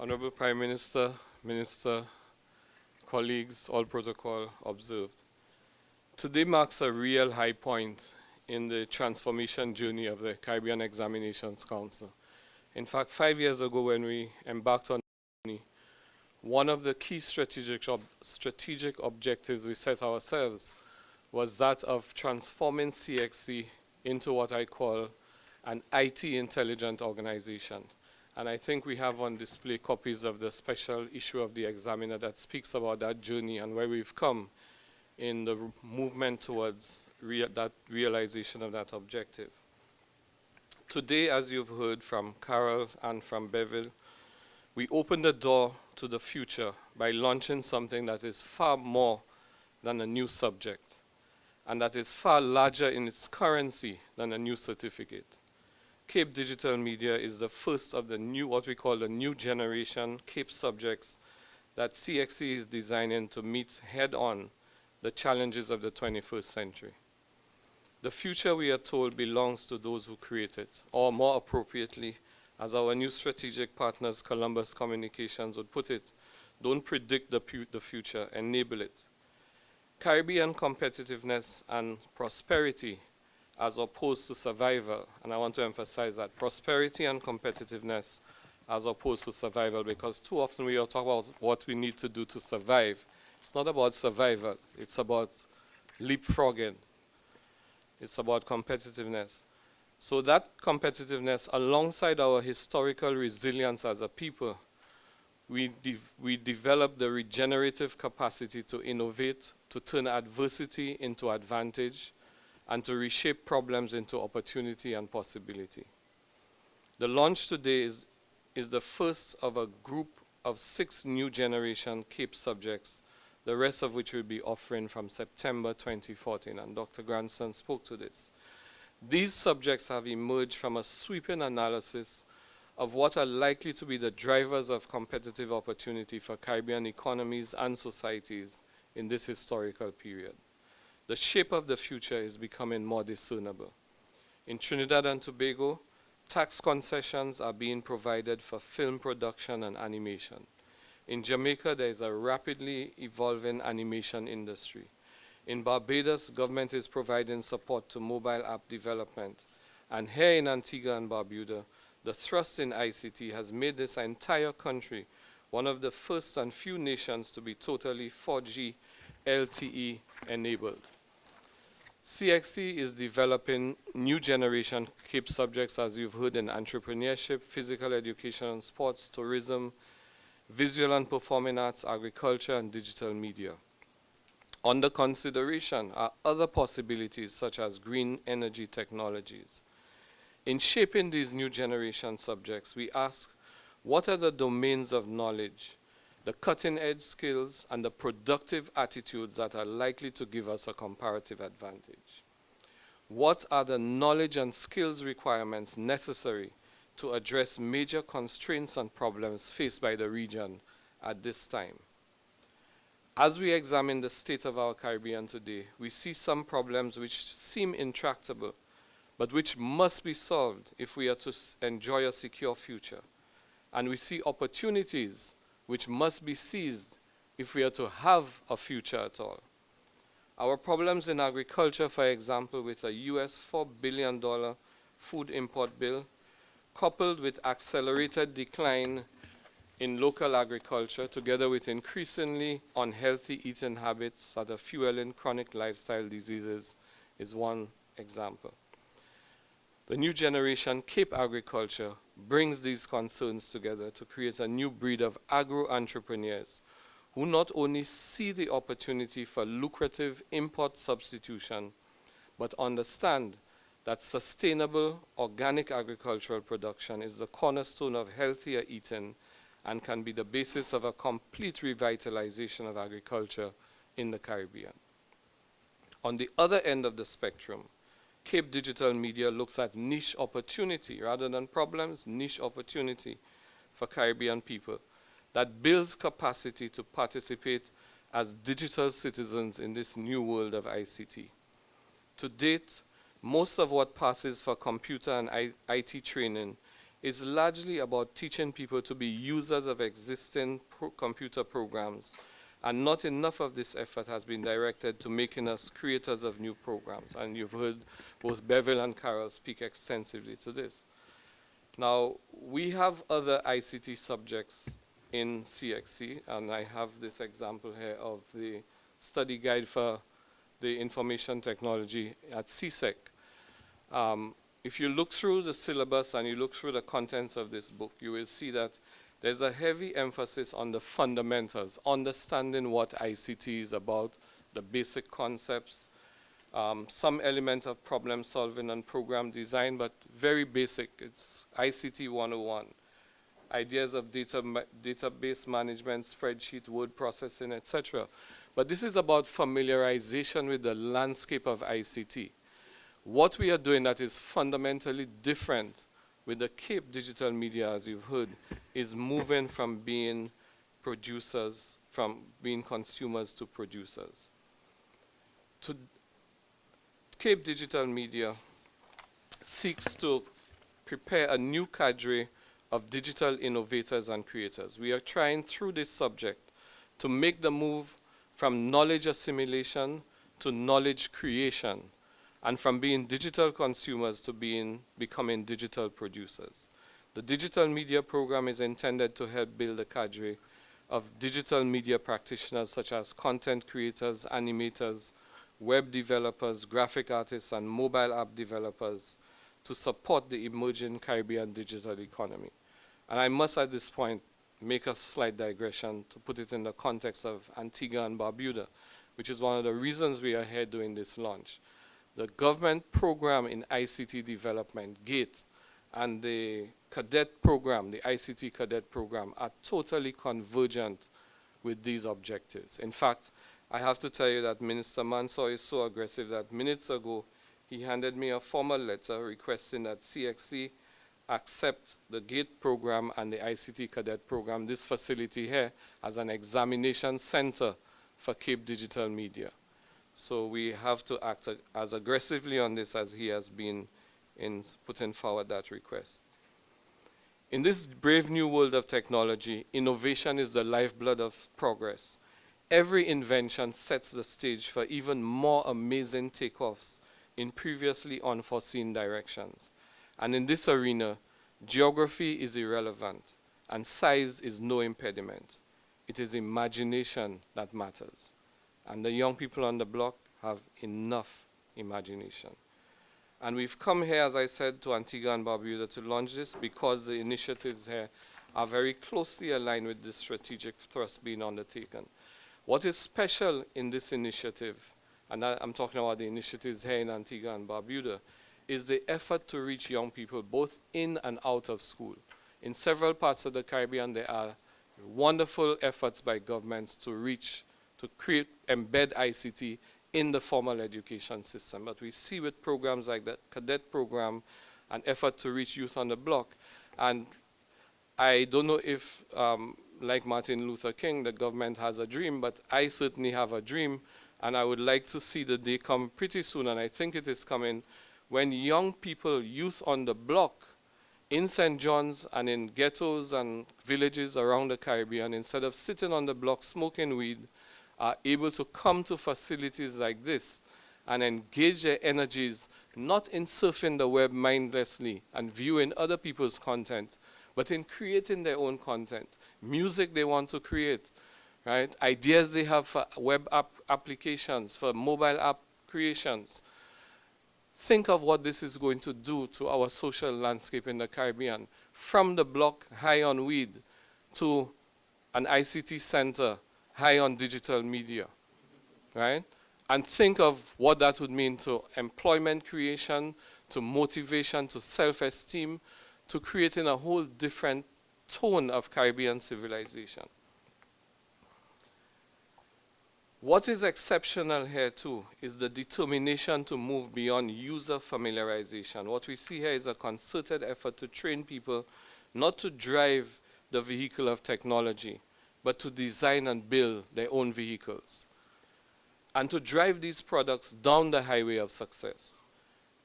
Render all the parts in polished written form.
Honorable Prime Minister, Minister, colleagues, all protocol observed. Today marks a real high point in the transformation journey of the Caribbean Examinations Council. In fact, 5 years ago when we embarked on the journey, one of the key strategic objectives we set ourselves was that of transforming CXC into what I call an IT intelligent organization. And I think we have on display copies of the special issue of the Examiner that speaks about that journey and where we've come in the movement towards that realization of that objective. Today, as you've heard from Carol and from Beville, we open the door to the future by launching something that is far more than a new subject, and that is far larger in its currency than a new certificate. CAPE Digital Media is the first of the new, what we call the new generation CAPE subjects that CXC is designing to meet head-on the challenges of the 21st century. The future, we are told, belongs to those who create it, or more appropriately, as our new strategic partners, Columbus Communications, would put it, don't predict the future, enable it. Caribbean competitiveness and prosperity as opposed to survival, and I want to emphasize that, prosperity and competitiveness as opposed to survival, because too often we are talking about what we need to do to survive. It's not about survival, it's about leapfrogging. It's about competitiveness. So that competitiveness, alongside our historical resilience as a people, we develop the regenerative capacity to innovate, to turn adversity into advantage, and to reshape problems into opportunity and possibility. The launch today is the first of a group of 6 new generation CAPE subjects, the rest of which we'll be offering from September 2014, and Dr. Granson spoke to this. These subjects have emerged from a sweeping analysis of what are likely to be the drivers of competitive opportunity for Caribbean economies and societies in this historical period. The shape of the future is becoming more discernible. In Trinidad and Tobago, tax concessions are being provided for film production and animation. In Jamaica, there is a rapidly evolving animation industry. In Barbados, government is providing support to mobile app development. And here in Antigua and Barbuda, the thrust in ICT has made this entire country one of the first and few nations to be totally 4G LTE enabled. CXC is developing new generation CAPE subjects, as you've heard, in entrepreneurship, physical education and sports, tourism, visual and performing arts, agriculture, and digital media. Under consideration are other possibilities such as green energy technologies. In shaping these new generation subjects, we ask, what are the domains of knowledge, the cutting-edge skills, and the productive attitudes that are likely to give us a comparative advantage? What are the knowledge and skills requirements necessary to address major constraints and problems faced by the region at this time? As we examine the state of our Caribbean today, we see some problems which seem intractable, but which must be solved if we are to enjoy a secure future. And we see opportunities which must be seized if we are to have a future at all. Our problems in agriculture, for example, with a US $4 billion food import bill, coupled with accelerated decline in local agriculture, together with increasingly unhealthy eating habits that are fueling chronic lifestyle diseases, is one example. The new generation CAPE agriculture brings these concerns together to create a new breed of agro-entrepreneurs who not only see the opportunity for lucrative import substitution, but understand that sustainable organic agricultural production is the cornerstone of healthier eating and can be the basis of a complete revitalization of agriculture in the Caribbean. On the other end of the spectrum, CAPE Digital Media looks at niche opportunity rather than problems, niche opportunity for Caribbean people that builds capacity to participate as digital citizens in this new world of ICT. To date, most of what passes for computer and IT training is largely about teaching people to be users of existing computer programs, and not enough of this effort has been directed to making us creators of new programs. And you've heard both Beryl and Carol speak extensively to this. Now, we have other ICT subjects in CXC, and I have this example here of the study guide for the information technology at CSEC. If you look through the syllabus and you look through the contents of this book, you will see that there's a heavy emphasis on the fundamentals, understanding what ICT is about, the basic concepts, some element of problem solving and program design, but very basic. It's ICT 101. Ideas of database management, spreadsheet, word processing, etc. But this is about familiarization with the landscape of ICT. What we are doing that is fundamentally different with the Cape Digital Media, as you've heard, is moving from being producers, from being consumers to producers. Cape Digital Media seeks to prepare a new cadre of digital innovators and creators. We are trying through this subject to make the move from knowledge assimilation to knowledge creation, and from being digital consumers to becoming digital producers. The digital media program is intended to help build a cadre of digital media practitioners such as content creators, animators, web developers, graphic artists, and mobile app developers to support the emerging Caribbean digital economy. And I must at this point make a slight digression to put it in the context of Antigua and Barbuda, which is one of the reasons we are here doing this launch. The government program in ICT development, GATE, and the cadet program, the ICT cadet program, are totally convergent with these objectives. In fact, I have to tell you that Minister Mansour is so aggressive that minutes ago, he handed me a formal letter requesting that CXC accept the GATE program and the ICT cadet program, this facility here, as an examination center for Cape Digital Media. So we have to act as aggressively on this as he has been in putting forward that request. In this brave new world of technology, innovation is the lifeblood of progress. Every invention sets the stage for even more amazing takeoffs in previously unforeseen directions. And in this arena, geography is irrelevant, and size is no impediment. It is imagination that matters. And the young people on the block have enough imagination. And we've come here, as I said, to Antigua and Barbuda to launch this because the initiatives here are very closely aligned with the strategic thrust being undertaken. What is special in this initiative, and I'm talking about the initiatives here in Antigua and Barbuda, is the effort to reach young people both in and out of school. In several parts of the Caribbean, there are wonderful efforts by governments to embed ICT in the formal education system. But we see with programs like the cadet program, an effort to reach youth on the block. And I don't know if, like Martin Luther King, the government has a dream, but I certainly have a dream, and I would like to see the day come pretty soon, and I think it is coming, when young people, youth on the block, in St. John's and in ghettos and villages around the Caribbean, instead of sitting on the block smoking weed, are able to come to facilities like this and engage their energies, not in surfing the web mindlessly and viewing other people's content, but in creating their own content, music they want to create, right? Ideas they have for web applications, for mobile app creations. Think of what this is going to do to our social landscape in the Caribbean, from the block high on weed to an ICT center high on digital media, right? And think of what that would mean to employment creation, to motivation, to self-esteem, to creating a whole different tone of Caribbean civilization. What is exceptional here too is the determination to move beyond user familiarization. What we see here is a concerted effort to train people not to drive the vehicle of technology, but to design and build their own vehicles, and to drive these products down the highway of success.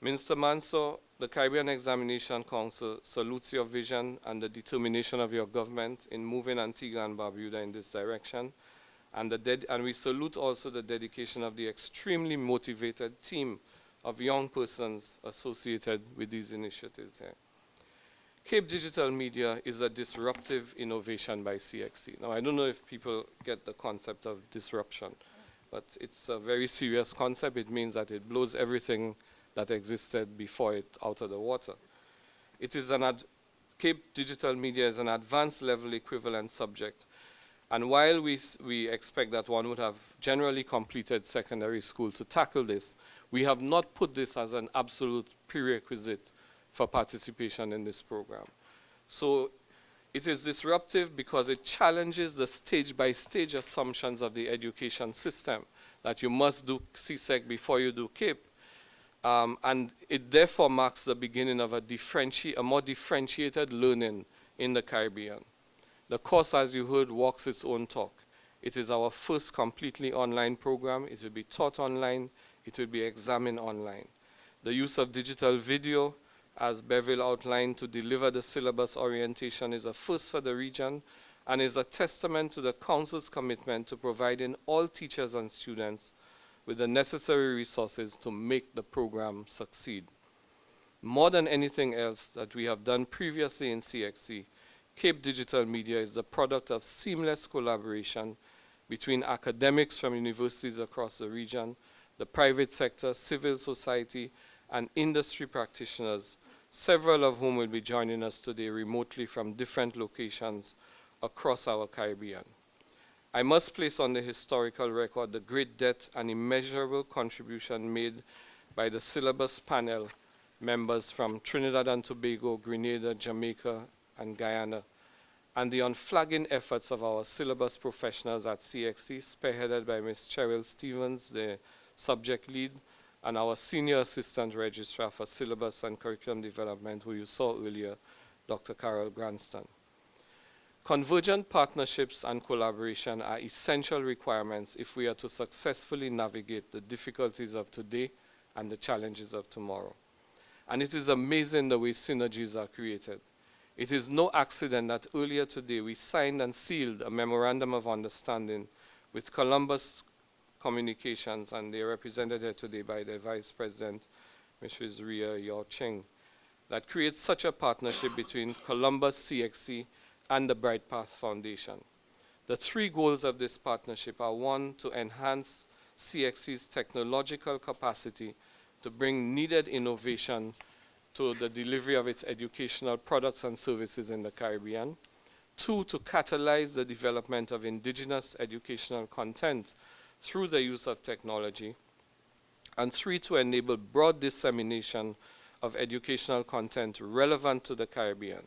Minister Mansour, the Caribbean Examination Council salutes your vision and the determination of your government in moving Antigua and Barbuda in this direction. And we salute also the dedication of the extremely motivated team of young persons associated with these initiatives here. Cape Digital Media is a disruptive innovation by CXC. Now, I don't know if people get the concept of disruption, but it's a very serious concept. It means that it blows everything that existed before it out of the water. It is Cape Digital Media is an advanced level equivalent subject. And while we expect that one would have generally completed secondary school to tackle this, we have not put this as an absolute prerequisite for participation in this program. So it is disruptive because it challenges the stage-by-stage assumptions of the education system, that you must do CSEC before you do CAPE. And it therefore marks the beginning of a more differentiated learning in the Caribbean. The course, as you heard, walks its own talk. It is our first completely online program. It will be taught online. It will be examined online. The use of digital video, as Beverly outlined, to deliver the syllabus orientation is a first for the region and is a testament to the Council's commitment to providing all teachers and students with the necessary resources to make the program succeed. More than anything else that we have done previously in CXC, Cape Digital Media is the product of seamless collaboration between academics from universities across the region, the private sector, civil society, and industry practitioners, several of whom will be joining us today remotely from different locations across our Caribbean. I must place on the historical record the great debt and immeasurable contribution made by the Syllabus panel members from Trinidad and Tobago, Grenada, Jamaica, and Guyana, and the unflagging efforts of our Syllabus professionals at CXC, spearheaded by Ms. Cheryl Stevens, the subject lead, and our Senior Assistant Registrar for Syllabus and Curriculum Development, who you saw earlier, Dr. Carol Granston. Convergent partnerships and collaboration are essential requirements if we are to successfully navigate the difficulties of today and the challenges of tomorrow. And it is amazing the way synergies are created. It is no accident that earlier today we signed and sealed a memorandum of understanding with Columbus Communications, and they are represented here today by their Vice President, Mrs. Ria Yao Ching, that creates such a partnership between Columbus CXC and the Bright Path Foundation. The three goals of this partnership are: one, to enhance CXC's technological capacity to bring needed innovation to the delivery of its educational products and services in the Caribbean; two, to catalyze the development of indigenous educational content through the use of technology; and three, to enable broad dissemination of educational content relevant to the Caribbean.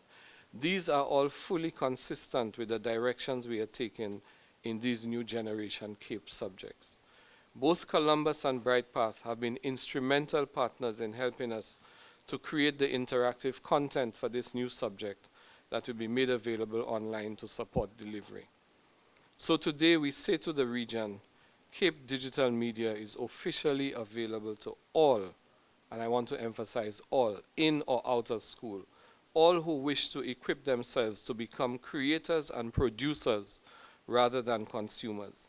These are all fully consistent with the directions we are taking in these new generation CAPE subjects. Both Columbus and Bright Path have been instrumental partners in helping us to create the interactive content for this new subject that will be made available online to support delivery. So today we say to the region, Cape Digital Media is officially available to all, and I want to emphasize all, in or out of school, all who wish to equip themselves to become creators and producers rather than consumers.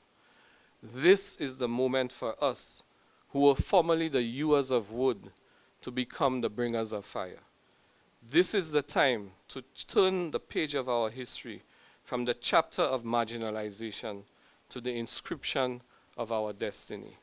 This is the moment for us, who were formerly the hewers of wood, to become the bringers of fire. This is the time to turn the page of our history from the chapter of marginalization to the inscription of our destiny.